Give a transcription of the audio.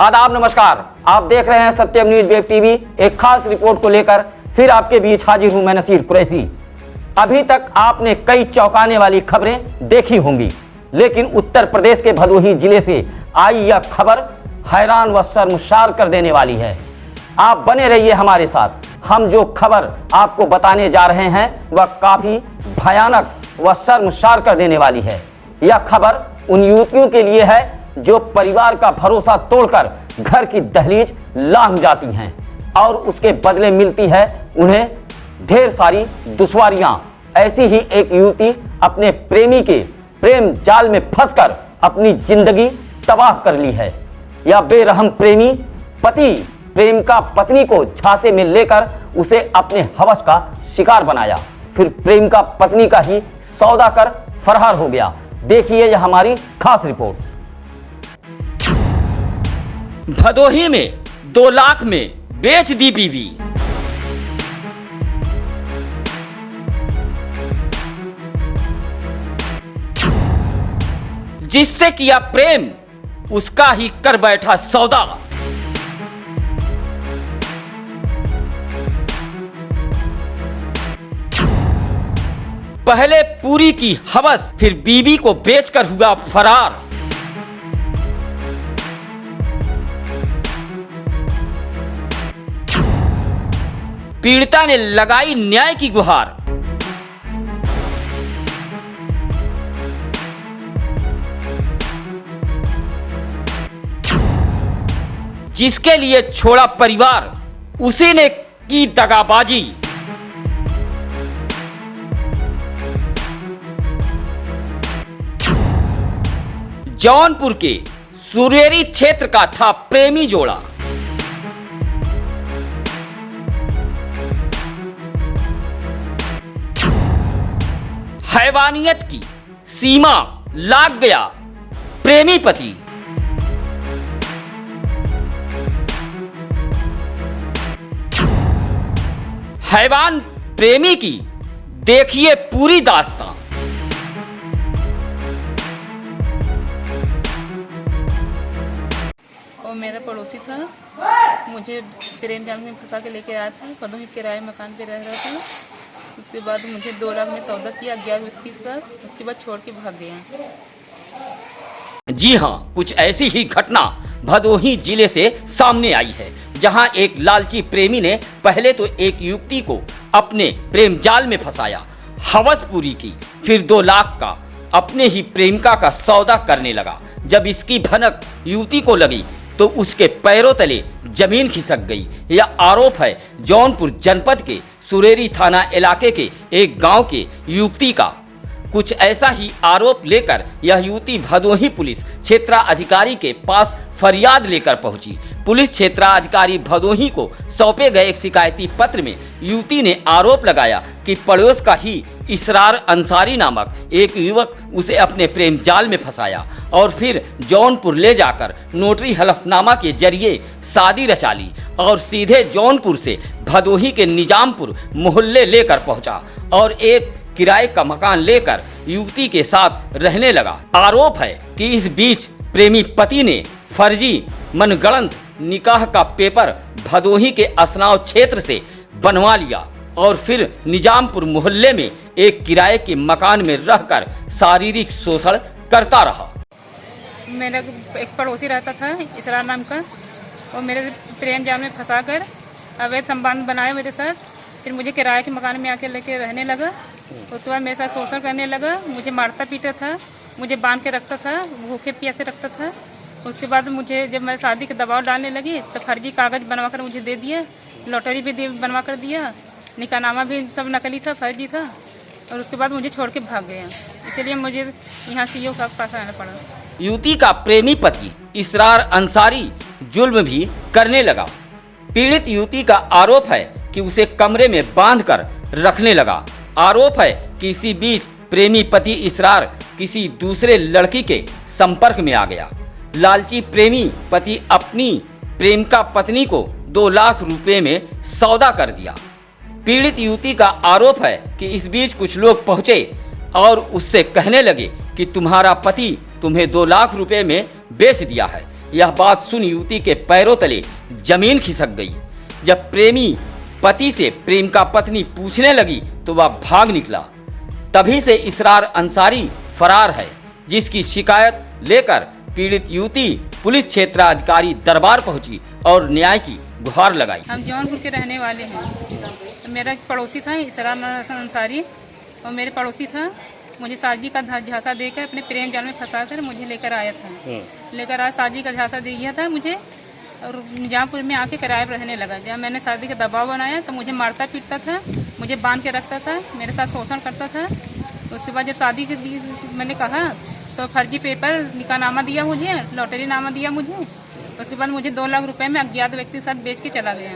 आदाब, नमस्कार। आप देख रहे हैं सत्यम न्यूज वेब टीवी। एक खास रिपोर्ट को लेकर फिर आपके बीच हाजिर हूं मैं नसीर कुरैशी। अभी तक आपने कई चौंकाने वाली खबरें देखी होंगी, लेकिन उत्तर प्रदेश के भदोही जिले से आई यह खबर हैरान व शर्मसार कर देने वाली है। आप बने रहिए हमारे साथ। हम जो खबर आपको बताने जा रहे हैं वह काफी भयानक व शर्मसार कर देने वाली है। यह खबर उन युवतियों के लिए है जो परिवार का भरोसा तोड़कर घर की दहलीज लांघ जाती हैं और उसके बदले मिलती है उन्हें ढेर सारी दुश्वारियां। ऐसी ही एक युवती अपने प्रेमी के प्रेम जाल में फंसकर अपनी जिंदगी तबाह कर ली है। यह बेरहम प्रेमी पति प्रेमिका पत्नी को झांसे में लेकर उसे अपने हवस का शिकार बनाया, फिर प्रेमिका पत्नी का ही सौदा कर फरार हो गया। देखिए यह हमारी खास रिपोर्ट। भदोही में 2 लाख में बेच दी बीवी। जिससे किया प्रेम उसका ही कर बैठा सौदा। पहले पूरी की हवस, फिर बीवी को बेचकर हुआ फरार। पीड़िता ने लगाई न्याय की गुहार। जिसके लिए छोड़ा परिवार उसी ने की दगाबाजी। जौनपुर के सुरेरी क्षेत्र का था प्रेमी जोड़ा। हैवानियत की सीमा लाग गया प्रेमी पति। हैवान प्रेमी की देखिए पूरी दास्तां। और मेरा पड़ोसी था, मुझे प्रेम जाल में फंसा के लेके आया था। भदोही किराए मकान पे रह रहा था। उसके बाद मुझे 2 लाख में सौदा किया 11 व्यक्ति का। उसके बाद छोड़ के भाग गया। जी हां, कुछ ऐसी ही घटना भदोही जिले से सामने आई है, जहां एक लालची प्रेमी ने पहले तो एक युवती को अपने प्रेम जाल में फंसाया, हवस पूरी की, फिर 2 लाख का अपने ही प्रेमिका का सौदा करने लगा। जब इसकी भनक युवती को लगी तो उसके पैरों तले जमीन खिसक गई। यह आरोप है जौनपुर जनपद के सुरेरी थाना इलाके के एक गांव के युवती का। कुछ ऐसा ही आरोप लेकर यह युवती भदोही पुलिस क्षेत्राधिकारी के पास फरियाद लेकर पहुंची। पुलिस क्षेत्राधिकारी भदोही को सौंपे गए एक शिकायती पत्र में युवती ने आरोप लगाया कि पड़ोस का ही इसरार अंसारी नामक एक युवक उसे अपने प्रेम जाल में फंसाया और फिर जौनपुर ले जाकर नोटरी हलफनामा के जरिए शादी रचा ली और सीधे जौनपुर से भदोही के निजामपुर मोहल्ले लेकर पहुंचा और एक किराए का मकान लेकर युवती के साथ रहने लगा। आरोप है कि इस बीच प्रेमी पति ने फर्जी मनगढ़ंत निकाह का पेपर भदोही के असनाव क्षेत्र से बनवा लिया और फिर निजामपुर मोहल्ले में एक किराए के मकान में रहकर शारीरिक शोषण करता रहा। मेरा एक पड़ोसी रहता था इसरार नाम का, और मेरे प्रेम जाल में फंसा कर अवैध संबंध बनाए मेरे साथ। फिर मुझे किराए के मकान में आके लेके रहने लगा। उसके बाद मेरे साथ शोषण करने लगा। मुझे मारता पीटा था, मुझे बांध के रखता था, भूखे प्यासे रखता था। उसके बाद मुझे जब मैं शादी के दबाव डालने लगी तो फर्जी कागज बनवा कर मुझे दे दिया, लॉटरी भी बनवा कर दिया, निकाहनामा भी सब नकली था, फर्जी था। और उसके बाद मुझे छोड़ के भाग गया। इसलिए मुझे यहाँ सीओ साहब पास आना पड़ा। युवती का प्रेमी पति इसरार अंसारी जुल्म भी करने लगा। पीड़ित युवती का आरोप है कि उसे कमरे में बांधकर रखने लगा। आरोप है कि इसी बीच प्रेमी पति इसरार किसी दूसरे लड़की के संपर्क में आ गया। लालची प्रेमी पति अपनी प्रेमिका पत्नी को 2 लाख रुपए में सौदा कर दिया। पीड़ित युवती का आरोप है कि इस बीच कुछ लोग पहुंचे और उससे कहने लगे कि तुम्हारा पति तुम्हें 2 लाख रुपए में बेच दिया है, यह बात सुन युवती के पैरों तले जमीन खिसक गई। जब प्रेमी पति से प्रेम का पत्नी पूछने लगी तो वह भाग निकला। तभी से इसरार अंसारी फरार है, जिसकी शिकायत लेकर पीड़ित युवती पुलिस क्षेत्राधिकारी दरबार पहुंची और न्याय की गुहार लगाई। हम जौनपुर के रहने वाले हैं। मेरा एक पड़ोसी था इसरार अंसारी, और मेरे पड़ोसी था, मुझे साजी का झांसा देकर अपने प्रेम जाल में फंसाकर मुझे लेकर आया था। लेकर आया, साजी का झांसा दे दिया था मुझे, और निजामपुर में आके किराए पर रहने लगा। जब मैंने शादी का दबाव बनाया तो मुझे मारता पीटता था, मुझे बांध के रखता था, मेरे साथ शोषण करता था। तो उसके बाद जब शादी के मैंने कहा तो फर्जी पेपर निकाहनामा दिया मुझे, लॉटरी नामा दिया मुझे। उसके बाद मुझे 2 लाख रुपए में अज्ञात व्यक्ति के साथ बेच के चला गया।